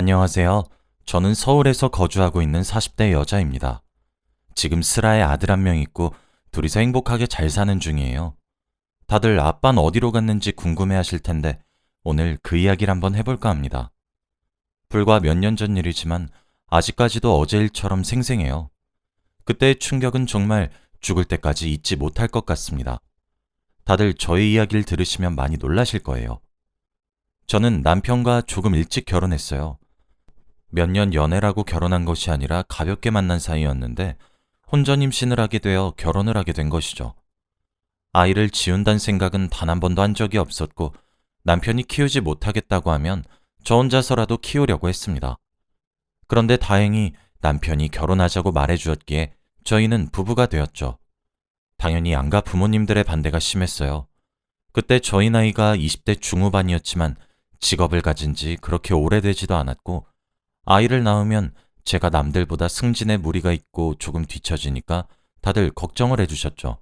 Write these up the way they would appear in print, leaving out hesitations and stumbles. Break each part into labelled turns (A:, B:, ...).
A: 안녕하세요. 저는 서울에서 거주하고 있는 40대 여자입니다. 지금 슬아에 아들 한 명 있고 둘이서 행복하게 잘 사는 중이에요. 다들 아빠는 어디로 갔는지 궁금해 하실 텐데 오늘 그 이야기를 한번 해볼까 합니다. 불과 몇 년 전 일이지만 아직까지도 어제 일처럼 생생해요. 그때의 충격은 정말 죽을 때까지 잊지 못할 것 같습니다. 다들 저의 이야기를 들으시면 많이 놀라실 거예요. 저는 남편과 조금 일찍 결혼했어요. 몇 년 연애라고 결혼한 것이 아니라 가볍게 만난 사이였는데 혼전 임신을 하게 되어 결혼을 하게 된 것이죠. 아이를 지운다는 생각은 단 한 번도 한 적이 없었고 남편이 키우지 못하겠다고 하면 저 혼자서라도 키우려고 했습니다. 그런데 다행히 남편이 결혼하자고 말해주었기에 저희는 부부가 되었죠. 당연히 양가 부모님들의 반대가 심했어요. 그때 저희 나이가 20대 중후반이었지만 직업을 가진 지 그렇게 오래되지도 않았고 아이를 낳으면 제가 남들보다 승진에 무리가 있고 조금 뒤처지니까 다들 걱정을 해주셨죠.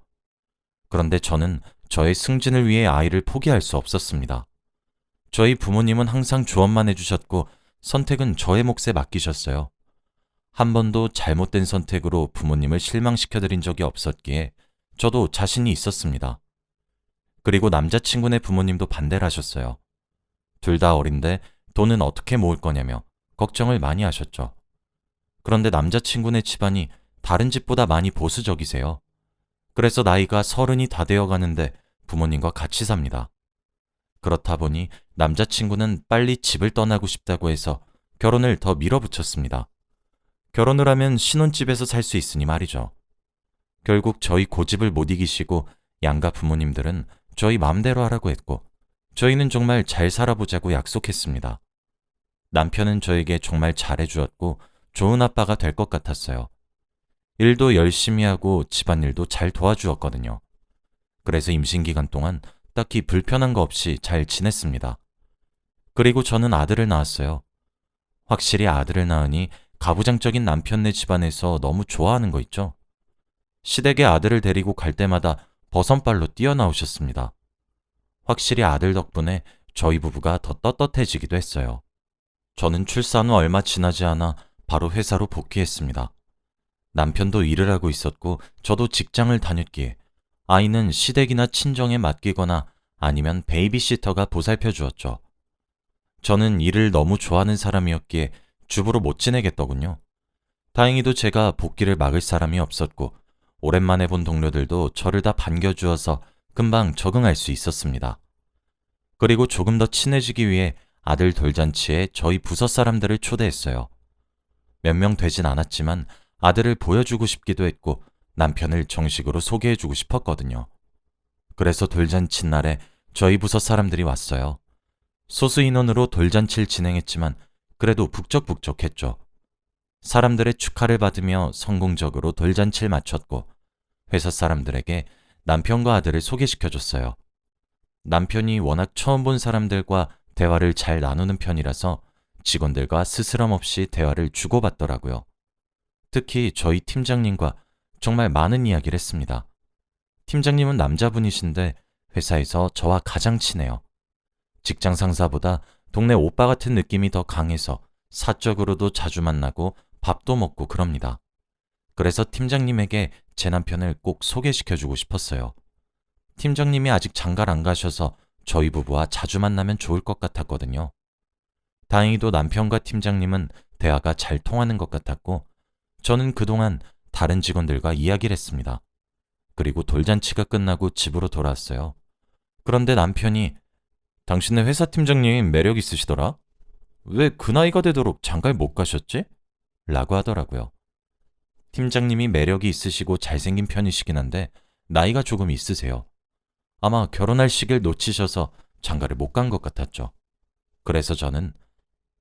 A: 그런데 저는 저의 승진을 위해 아이를 포기할 수 없었습니다. 저희 부모님은 항상 조언만 해주셨고 선택은 저의 몫에 맡기셨어요. 한 번도 잘못된 선택으로 부모님을 실망시켜드린 적이 없었기에 저도 자신이 있었습니다. 그리고 남자친구네 부모님도 반대를 하셨어요. 둘 다 어린데 돈은 어떻게 모을 거냐며 걱정을 많이 하셨죠. 그런데 남자친구네 집안이 다른 집보다 많이 보수적이세요. 그래서 나이가 30이 다 되어 가는데 부모님과 같이 삽니다. 그렇다 보니 남자친구는 빨리 집을 떠나고 싶다고 해서 결혼을 더 밀어붙였습니다. 결혼을 하면 신혼집에서 살 수 있으니 말이죠. 결국 저희 고집을 못 이기시고 양가 부모님들은 저희 맘대로 하라고 했고 저희는 정말 잘 살아보자고 약속했습니다. 남편은 저에게 정말 잘해주었고 좋은 아빠가 될 것 같았어요. 일도 열심히 하고 집안일도 잘 도와주었거든요. 그래서 임신 기간 동안 딱히 불편한 거 없이 잘 지냈습니다. 그리고 저는 아들을 낳았어요. 확실히 아들을 낳으니 가부장적인 남편네 집안에서 너무 좋아하는 거 있죠? 시댁에 아들을 데리고 갈 때마다 버선발로 뛰어나오셨습니다. 확실히 아들 덕분에 저희 부부가 더 떳떳해지기도 했어요. 저는 출산 후 얼마 지나지 않아 바로 회사로 복귀했습니다. 남편도 일을 하고 있었고 저도 직장을 다녔기에 아이는 시댁이나 친정에 맡기거나 아니면 베이비시터가 보살펴 주었죠. 저는 일을 너무 좋아하는 사람이었기에 주부로 못 지내겠더군요. 다행히도 제가 복귀를 막을 사람이 없었고 오랜만에 본 동료들도 저를 다 반겨주어서 금방 적응할 수 있었습니다. 그리고 조금 더 친해지기 위해 아들 돌잔치에 저희 부서 사람들을 초대했어요. 몇 명 되진 않았지만 아들을 보여주고 싶기도 했고 남편을 정식으로 소개해주고 싶었거든요. 그래서 돌잔치 날에 저희 부서 사람들이 왔어요. 소수 인원으로 돌잔치를 진행했지만 그래도 북적북적했죠. 사람들의 축하를 받으며 성공적으로 돌잔치를 마쳤고 회사 사람들에게 남편과 아들을 소개시켜줬어요. 남편이 워낙 처음 본 사람들과 대화를 잘 나누는 편이라서 직원들과 스스럼 없이 대화를 주고받더라고요. 특히 저희 팀장님과 정말 많은 이야기를 했습니다. 팀장님은 남자분이신데 회사에서 저와 가장 친해요. 직장 상사보다 동네 오빠 같은 느낌이 더 강해서 사적으로도 자주 만나고 밥도 먹고 그럽니다. 그래서 팀장님에게 제 남편을 꼭 소개시켜주고 싶었어요. 팀장님이 아직 장가를 안 가셔서 저희 부부와 자주 만나면 좋을 것 같았거든요. 다행히도 남편과 팀장님은 대화가 잘 통하는 것 같았고 저는 그동안 다른 직원들과 이야기를 했습니다. 그리고 돌잔치가 끝나고 집으로 돌아왔어요. 그런데 남편이 당신네 회사 팀장님 매력 있으시더라? 왜 그 나이가 되도록 장가를 못 가셨지? 라고 하더라고요. 팀장님이 매력이 있으시고 잘생긴 편이시긴 한데 나이가 조금 있으세요. 아마 결혼할 시기를 놓치셔서 장가를 못 간 것 같았죠. 그래서 저는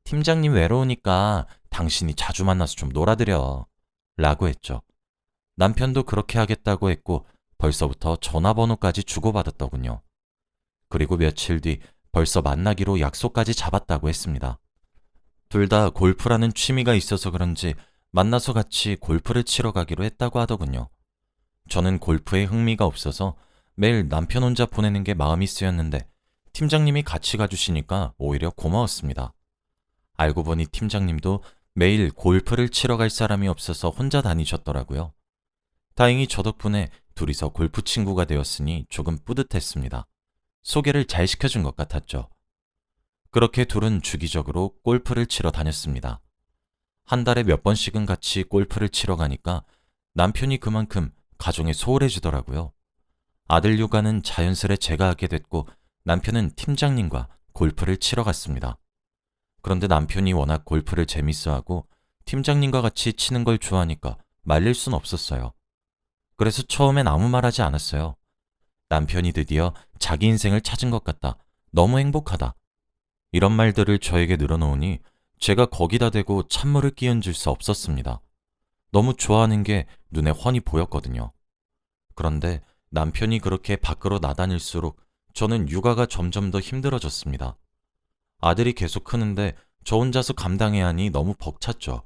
A: 팀장님 외로우니까 당신이 자주 만나서 좀 놀아드려 라고 했죠. 남편도 그렇게 하겠다고 했고 벌써부터 전화번호까지 주고받았더군요. 그리고 며칠 뒤 벌써 만나기로 약속까지 잡았다고 했습니다. 둘 다 골프라는 취미가 있어서 그런지 만나서 같이 골프를 치러 가기로 했다고 하더군요. 저는 골프에 흥미가 없어서 매일 남편 혼자 보내는 게 마음이 쓰였는데 팀장님이 같이 가주시니까 오히려 고마웠습니다. 알고 보니 팀장님도 매일 골프를 치러 갈 사람이 없어서 혼자 다니셨더라고요. 다행히 저 덕분에 둘이서 골프 친구가 되었으니 조금 뿌듯했습니다. 소개를 잘 시켜준 것 같았죠. 그렇게 둘은 주기적으로 골프를 치러 다녔습니다. 한 달에 몇 번씩은 같이 골프를 치러 가니까 남편이 그만큼 가정에 소홀해지더라고요. 아들 육아는 자연스레 제가 하게 됐고 남편은 팀장님과 골프를 치러 갔습니다. 그런데 남편이 워낙 골프를 재밌어하고 팀장님과 같이 치는 걸 좋아하니까 말릴 순 없었어요. 그래서 처음엔 아무 말 하지 않았어요. 남편이 드디어 자기 인생을 찾은 것 같다. 너무 행복하다. 이런 말들을 저에게 늘어놓으니 제가 거기다 대고 찬물을 끼얹을 수 없었습니다. 너무 좋아하는 게 눈에 훤히 보였거든요. 그런데 남편이 그렇게 밖으로 나다닐수록 저는 육아가 점점 더 힘들어졌습니다. 아들이 계속 크는데 저 혼자서 감당해야 하니 너무 벅찼죠.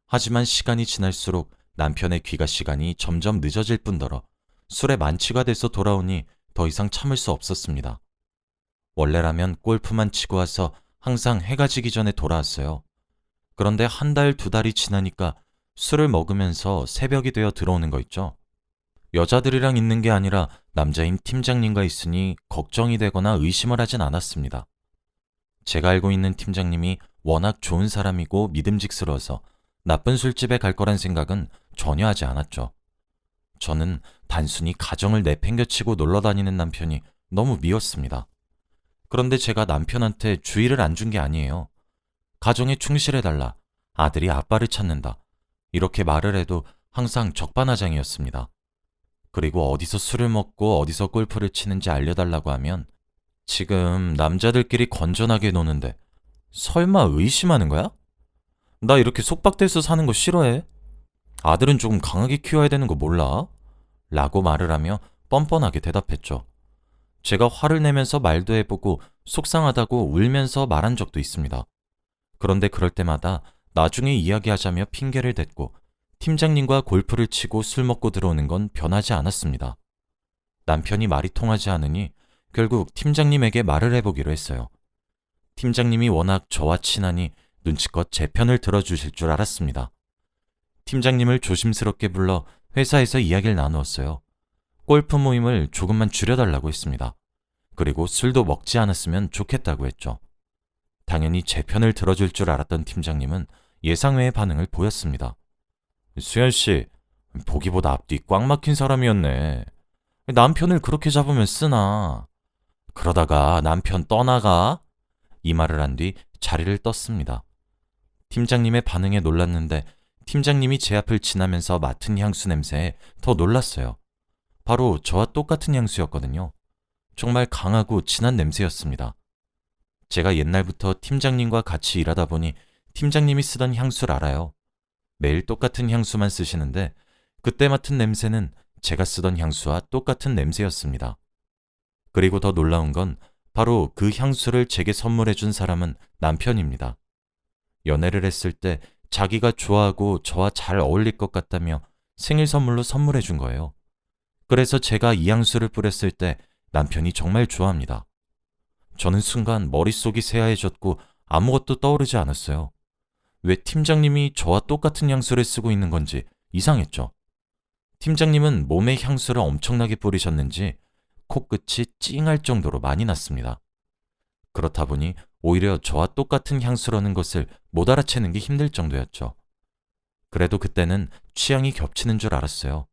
A: 하지만 시간이 지날수록 남편의 귀가 시간이 점점 늦어질 뿐더러 술에 만취가 돼서 돌아오니 더 이상 참을 수 없었습니다. 원래라면 골프만 치고 와서 항상 해가 지기 전에 돌아왔어요. 그런데 한 달, 두 달이 지나니까 술을 먹으면서 새벽이 되어 들어오는 거 있죠. 여자들이랑 있는 게 아니라 남자인 팀장님과 있으니 걱정이 되거나 의심을 하진 않았습니다. 제가 알고 있는 팀장님이 워낙 좋은 사람이고 믿음직스러워서 나쁜 술집에 갈 거란 생각은 전혀 하지 않았죠. 저는 단순히 가정을 내팽겨치고 놀러 다니는 남편이 너무 미웠습니다. 그런데 제가 남편한테 주의를 안 준 게 아니에요. 가정에 충실해달라. 아들이 아빠를 찾는다. 이렇게 말을 해도 항상 적반하장이었습니다. 그리고 어디서 술을 먹고 어디서 골프를 치는지 알려달라고 하면 지금 남자들끼리 건전하게 노는데 설마 의심하는 거야? 나 이렇게 속박돼서 사는 거 싫어해. 아들은 조금 강하게 키워야 되는 거 몰라? 라고 말을 하며 뻔뻔하게 대답했죠. 제가 화를 내면서 말도 해보고 속상하다고 울면서 말한 적도 있습니다. 그런데 그럴 때마다 나중에 이야기하자며 핑계를 댔고 팀장님과 골프를 치고 술 먹고 들어오는 건 변하지 않았습니다. 남편이 말이 통하지 않으니 결국 팀장님에게 말을 해보기로 했어요. 팀장님이 워낙 저와 친하니 눈치껏 제 편을 들어주실 줄 알았습니다. 팀장님을 조심스럽게 불러 회사에서 이야기를 나누었어요. 골프 모임을 조금만 줄여달라고 했습니다. 그리고 술도 먹지 않았으면 좋겠다고 했죠. 당연히 제 편을 들어줄 줄 알았던 팀장님은 예상외의 반응을 보였습니다. 수현 씨, 보기보다 앞뒤 꽉 막힌 사람이었네. 남편을 그렇게 잡으면 쓰나. 그러다가 남편 떠나가? 이 말을 한 뒤 자리를 떴습니다. 팀장님의 반응에 놀랐는데 팀장님이 제 앞을 지나면서 맡은 향수 냄새에 더 놀랐어요. 바로 저와 똑같은 향수였거든요. 정말 강하고 진한 냄새였습니다. 제가 옛날부터 팀장님과 같이 일하다 보니 팀장님이 쓰던 향수를 알아요. 매일 똑같은 향수만 쓰시는데 그때 맡은 냄새는 제가 쓰던 향수와 똑같은 냄새였습니다. 그리고 더 놀라운 건 바로 그 향수를 제게 선물해준 사람은 남편입니다. 연애를 했을 때 자기가 좋아하고 저와 잘 어울릴 것 같다며 생일 선물로 선물해준 거예요. 그래서 제가 이 향수를 뿌렸을 때 남편이 정말 좋아합니다. 저는 순간 머릿속이 새하얘졌고 아무것도 떠오르지 않았어요. 왜 팀장님이 저와 똑같은 향수를 쓰고 있는 건지 이상했죠. 팀장님은 몸에 향수를 엄청나게 뿌리셨는지 코끝이 찡할 정도로 많이 났습니다. 그렇다 보니 오히려 저와 똑같은 향수라는 것을 못 알아채는 게 힘들 정도였죠. 그래도 그때는 취향이 겹치는 줄 알았어요.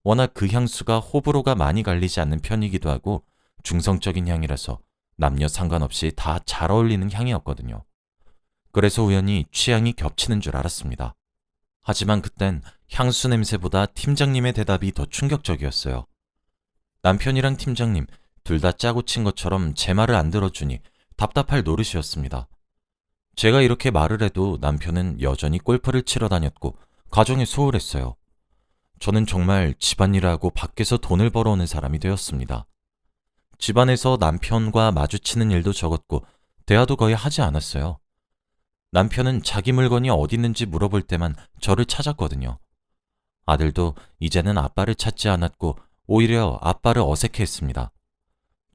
A: 워낙 그 향수가 호불호가 많이 갈리지 않는 편이기도 하고 중성적인 향이라서 남녀 상관없이 다 잘 어울리는 향이었거든요. 그래서 우연히 취향이 겹치는 줄 알았습니다. 하지만 그땐 향수 냄새보다 팀장님의 대답이 더 충격적이었어요. 남편이랑 팀장님 둘 다 짜고 친 것처럼 제 말을 안 들어주니 답답할 노릇이었습니다. 제가 이렇게 말을 해도 남편은 여전히 골프를 치러 다녔고 가정에 소홀했어요. 저는 정말 집안일을 하고 밖에서 돈을 벌어오는 사람이 되었습니다. 집안에서 남편과 마주치는 일도 적었고 대화도 거의 하지 않았어요. 남편은 자기 물건이 어디 있는지 물어볼 때만 저를 찾았거든요. 아들도 이제는 아빠를 찾지 않았고 오히려 아빠를 어색해했습니다.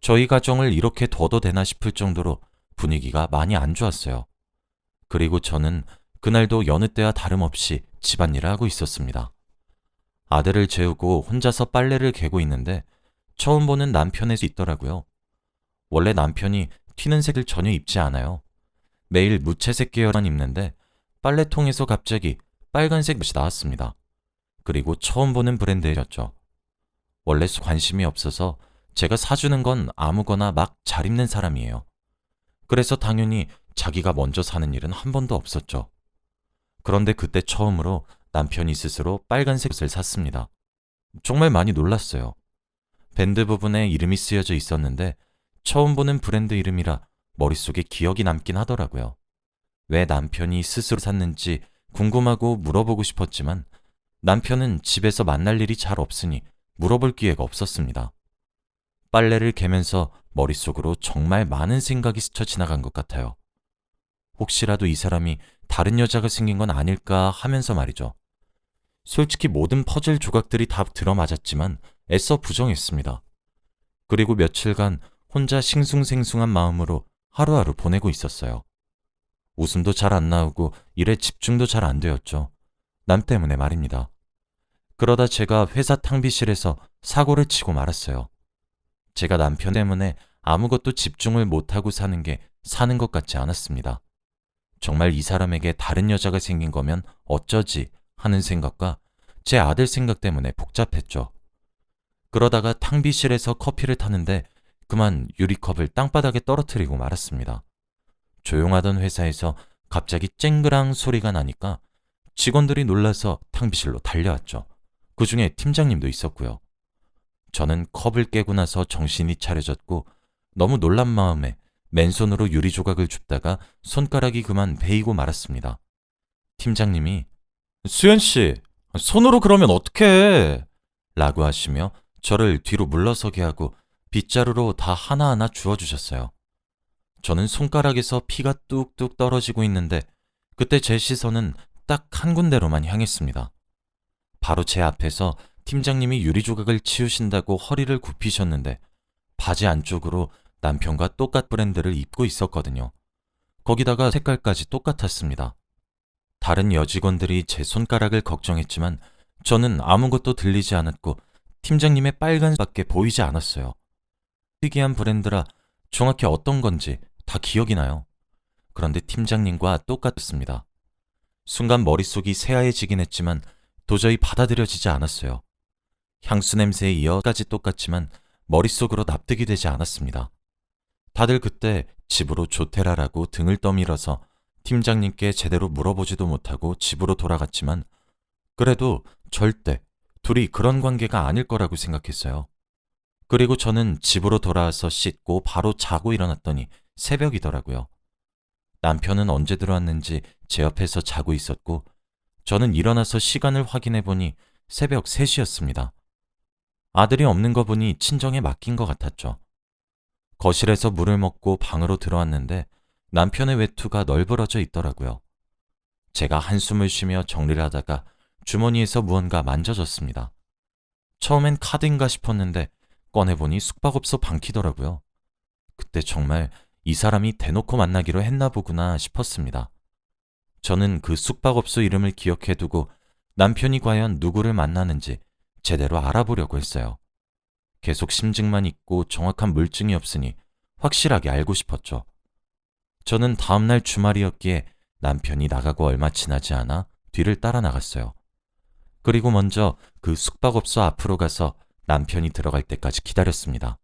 A: 저희 가정을 이렇게 둬도 되나 싶을 정도로 분위기가 많이 안 좋았어요. 그리고 저는 그날도 여느 때와 다름없이 집안일을 하고 있었습니다. 아들을 재우고 혼자서 빨래를 개고 있는데 처음 보는 남편이 있더라고요. 원래 남편이 튀는 색을 전혀 입지 않아요. 매일 무채색 계열만 입는데 빨래통에서 갑자기 빨간색 옷이 나왔습니다. 그리고 처음 보는 브랜드였죠. 원래 관심이 없어서 제가 사주는 건 아무거나 막 잘 입는 사람이에요. 그래서 당연히 자기가 먼저 사는 일은 한 번도 없었죠. 그런데 그때 처음으로 남편이 스스로 빨간색 옷을 샀습니다. 정말 많이 놀랐어요. 밴드 부분에 이름이 쓰여져 있었는데 처음 보는 브랜드 이름이라 머릿속에 기억이 남긴 하더라고요. 왜 남편이 스스로 샀는지 궁금하고 물어보고 싶었지만 남편은 집에서 만날 일이 잘 없으니 물어볼 기회가 없었습니다. 빨래를 개면서 머릿속으로 정말 많은 생각이 스쳐 지나간 것 같아요. 혹시라도 이 사람이 다른 여자가 생긴 건 아닐까 하면서 말이죠. 솔직히 모든 퍼즐 조각들이 다 들어맞았지만 애써 부정했습니다. 그리고 며칠간 혼자 싱숭생숭한 마음으로 하루하루 보내고 있었어요. 웃음도 잘 안 나오고 일에 집중도 잘 안 되었죠. 남 때문에 말입니다. 그러다 제가 회사 탕비실에서 사고를 치고 말았어요. 제가 남편 때문에 아무것도 집중을 못하고 사는 게 사는 것 같지 않았습니다. 정말 이 사람에게 다른 여자가 생긴 거면 어쩌지 하는 생각과 제 아들 생각 때문에 복잡했죠. 그러다가 탕비실에서 커피를 타는데 그만 유리컵을 땅바닥에 떨어뜨리고 말았습니다. 조용하던 회사에서 갑자기 쨍그랑 소리가 나니까 직원들이 놀라서 탕비실로 달려왔죠. 그중에 팀장님도 있었고요. 저는 컵을 깨고 나서 정신이 차려졌고 너무 놀란 마음에 맨손으로 유리 조각을 줍다가 손가락이 그만 베이고 말았습니다. 팀장님이 수연 씨, 손으로 그러면 어떡해? 라고 하시며 저를 뒤로 물러서게 하고 빗자루로 다 하나하나 주워주셨어요. 저는 손가락에서 피가 뚝뚝 떨어지고 있는데 그때 제 시선은 딱 한 군데로만 향했습니다. 바로 제 앞에서 팀장님이 유리 조각을 치우신다고 허리를 굽히셨는데 바지 안쪽으로 남편과 똑같은 브랜드를 입고 있었거든요. 거기다가 색깔까지 똑같았습니다. 다른 여직원들이 제 손가락을 걱정했지만 저는 아무것도 들리지 않았고 팀장님의 빨간밖에 보이지 않았어요. 특이한 브랜드라 정확히 어떤 건지 다 기억이 나요. 그런데 팀장님과 똑같았습니다. 순간 머릿속이 새하얘지긴 했지만 도저히 받아들여지지 않았어요. 향수 냄새에 이어까지 똑같지만 머릿속으로 납득이 되지 않았습니다. 다들 그때 집으로 조테라라고 등을 떠밀어서 팀장님께 제대로 물어보지도 못하고 집으로 돌아갔지만 그래도 절대 둘이 그런 관계가 아닐 거라고 생각했어요. 그리고 저는 집으로 돌아와서 씻고 바로 자고 일어났더니 새벽이더라고요. 남편은 언제 들어왔는지 제 옆에서 자고 있었고 저는 일어나서 시간을 확인해 보니 새벽 3시였습니다. 아들이 없는 거 보니 친정에 맡긴 것 같았죠. 거실에서 물을 먹고 방으로 들어왔는데 남편의 외투가 널브러져 있더라고요. 제가 한숨을 쉬며 정리를 하다가 주머니에서 무언가 만져졌습니다. 처음엔 카드인가 싶었는데 꺼내보니 숙박업소 방키더라고요. 그때 정말 이 사람이 대놓고 만나기로 했나 보구나 싶었습니다. 저는 그 숙박업소 이름을 기억해두고 남편이 과연 누구를 만나는지 제대로 알아보려고 했어요. 계속 심증만 있고 정확한 물증이 없으니 확실하게 알고 싶었죠. 저는 다음날 주말이었기에 남편이 나가고 얼마 지나지 않아 뒤를 따라 나갔어요. 그리고 먼저 그 숙박업소 앞으로 가서 남편이 들어갈 때까지 기다렸습니다.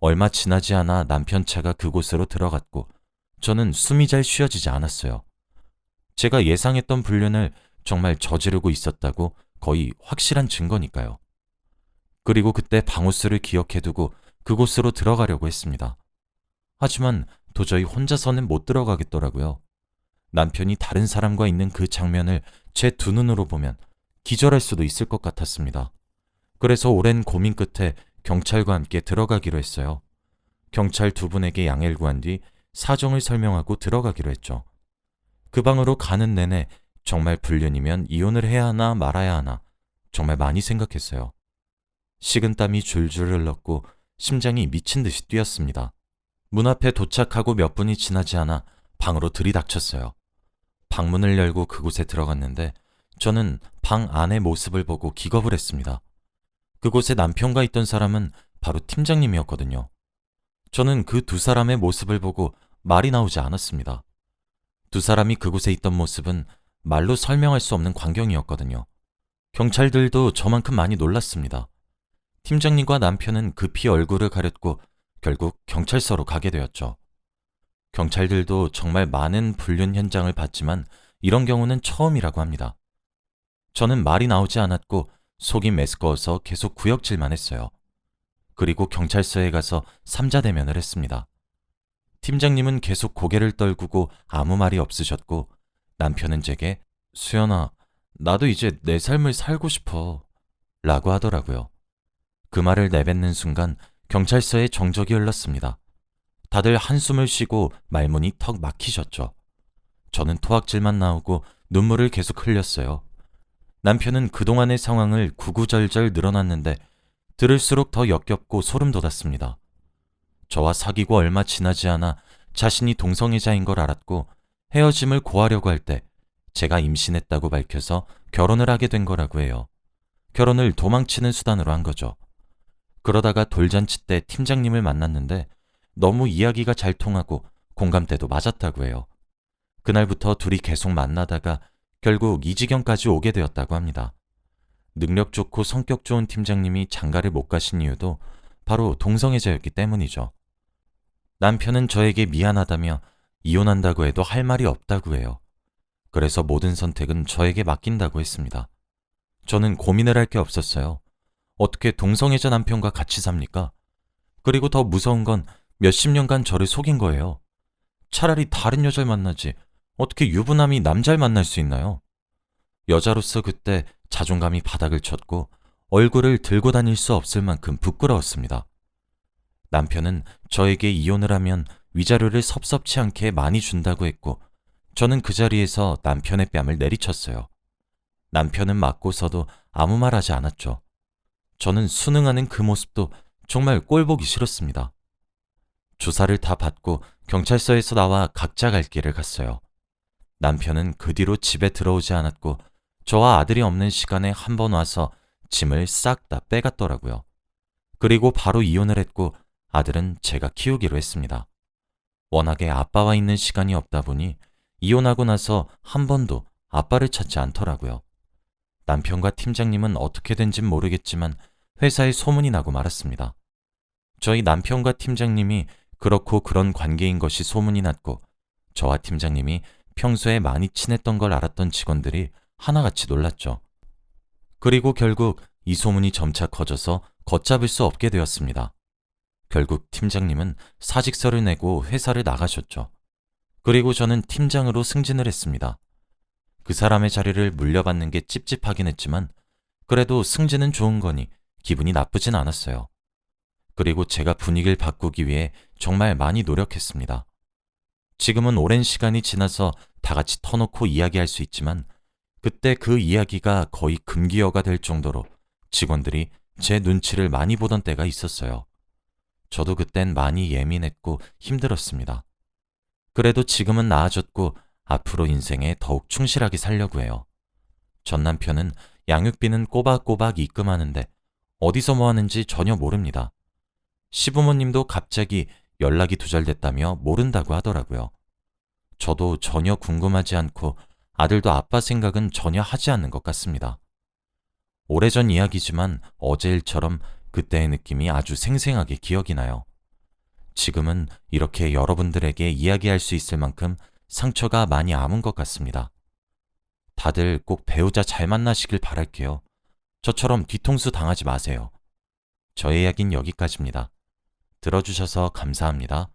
A: 얼마 지나지 않아 남편 차가 그곳으로 들어갔고 저는 숨이 잘 쉬어지지 않았어요. 제가 예상했던 불륜을 정말 저지르고 있었다고 거의 확실한 증거니까요. 그리고 그때 방호수를 기억해두고 그곳으로 들어가려고 했습니다. 하지만 도저히 혼자서는 못 들어가겠더라고요. 남편이 다른 사람과 있는 그 장면을 제 두 눈으로 보면 기절할 수도 있을 것 같았습니다. 그래서 오랜 고민 끝에 경찰과 함께 들어가기로 했어요. 경찰 두 분에게 양해를 구한 뒤 사정을 설명하고 들어가기로 했죠. 그 방으로 가는 내내 정말 불륜이면 이혼을 해야 하나 말아야 하나 정말 많이 생각했어요. 식은땀이 줄줄 흘렀고 심장이 미친 듯이 뛰었습니다. 문 앞에 도착하고 몇 분이 지나지 않아 방으로 들이닥쳤어요. 방문을 열고 그곳에 들어갔는데 저는 방 안의 모습을 보고 기겁을 했습니다. 그곳에 남편과 있던 사람은 바로 팀장님이었거든요. 저는 그 두 사람의 모습을 보고 말이 나오지 않았습니다. 두 사람이 그곳에 있던 모습은 말로 설명할 수 없는 광경이었거든요. 경찰들도 저만큼 많이 놀랐습니다. 팀장님과 남편은 급히 얼굴을 가렸고 결국 경찰서로 가게 되었죠. 경찰들도 정말 많은 불륜 현장을 봤지만 이런 경우는 처음이라고 합니다. 저는 말이 나오지 않았고 속이 메스꺼워서 계속 구역질만 했어요. 그리고 경찰서에 가서 삼자대면을 했습니다. 팀장님은 계속 고개를 떨구고 아무 말이 없으셨고 남편은 제게 수연아, 나도 이제 내 삶을 살고 싶어 라고 하더라고요. 그 말을 내뱉는 순간 경찰서에 정적이 흘렀습니다. 다들 한숨을 쉬고 말문이 턱 막히셨죠. 저는 토악질만 나오고 눈물을 계속 흘렸어요. 남편은 그동안의 상황을 구구절절 늘어놨는데 들을수록 더 역겹고 소름 돋았습니다. 저와 사귀고 얼마 지나지 않아 자신이 동성애자인 걸 알았고 헤어짐을 고하려고 할 때 제가 임신했다고 밝혀서 결혼을 하게 된 거라고 해요. 결혼을 도망치는 수단으로 한 거죠. 그러다가 돌잔치 때 팀장님을 만났는데 너무 이야기가 잘 통하고 공감대도 맞았다고 해요. 그날부터 둘이 계속 만나다가 결국 이 지경까지 오게 되었다고 합니다. 능력 좋고 성격 좋은 팀장님이 장가를 못 가신 이유도 바로 동성애자였기 때문이죠. 남편은 저에게 미안하다며 이혼한다고 해도 할 말이 없다고 해요. 그래서 모든 선택은 저에게 맡긴다고 했습니다. 저는 고민을 할 게 없었어요. 어떻게 동성애자 남편과 같이 삽니까? 그리고 더 무서운 건 몇십 년간 저를 속인 거예요. 차라리 다른 여자를 만나지 어떻게 유부남이 남자를 만날 수 있나요? 여자로서 그때 자존감이 바닥을 쳤고 얼굴을 들고 다닐 수 없을 만큼 부끄러웠습니다. 남편은 저에게 이혼을 하면 위자료를 섭섭치 않게 많이 준다고 했고 저는 그 자리에서 남편의 뺨을 내리쳤어요. 남편은 맞고서도 아무 말 하지 않았죠. 저는 순응하는 그 모습도 정말 꼴보기 싫었습니다. 조사를 다 받고 경찰서에서 나와 각자 갈 길을 갔어요. 남편은 그 뒤로 집에 들어오지 않았고 저와 아들이 없는 시간에 한 번 와서 짐을 싹 다 빼갔더라고요. 그리고 바로 이혼을 했고 아들은 제가 키우기로 했습니다. 워낙에 아빠와 있는 시간이 없다 보니 이혼하고 나서 한 번도 아빠를 찾지 않더라고요. 남편과 팀장님은 어떻게 된진 모르겠지만 회사에 소문이 나고 말았습니다. 저희 남편과 팀장님이 그렇고 그런 관계인 것이 소문이 났고 저와 팀장님이 평소에 많이 친했던 걸 알았던 직원들이 하나같이 놀랐죠. 그리고 결국 이 소문이 점차 커져서 걷잡을 수 없게 되었습니다. 결국 팀장님은 사직서를 내고 회사를 나가셨죠. 그리고 저는 팀장으로 승진을 했습니다. 그 사람의 자리를 물려받는 게 찝찝하긴 했지만 그래도 승진은 좋은 거니 기분이 나쁘진 않았어요. 그리고 제가 분위기를 바꾸기 위해 정말 많이 노력했습니다. 지금은 오랜 시간이 지나서 다 같이 터놓고 이야기할 수 있지만 그때 그 이야기가 거의 금기어가 될 정도로 직원들이 제 눈치를 많이 보던 때가 있었어요. 저도 그땐 많이 예민했고 힘들었습니다. 그래도 지금은 나아졌고 앞으로 인생에 더욱 충실하게 살려고 해요. 전 남편은 양육비는 꼬박꼬박 입금하는데 어디서 뭐 하는지 전혀 모릅니다. 시부모님도 갑자기 연락이 두절됐다며 모른다고 하더라고요. 저도 전혀 궁금하지 않고 아들도 아빠 생각은 전혀 하지 않는 것 같습니다. 오래전 이야기지만 어제 일처럼 그때의 느낌이 아주 생생하게 기억이 나요. 지금은 이렇게 여러분들에게 이야기할 수 있을 만큼 상처가 많이 아문 것 같습니다. 다들 꼭 배우자 잘 만나시길 바랄게요. 저처럼 뒤통수 당하지 마세요. 저의 이야기는 여기까지입니다. 들어주셔서 감사합니다.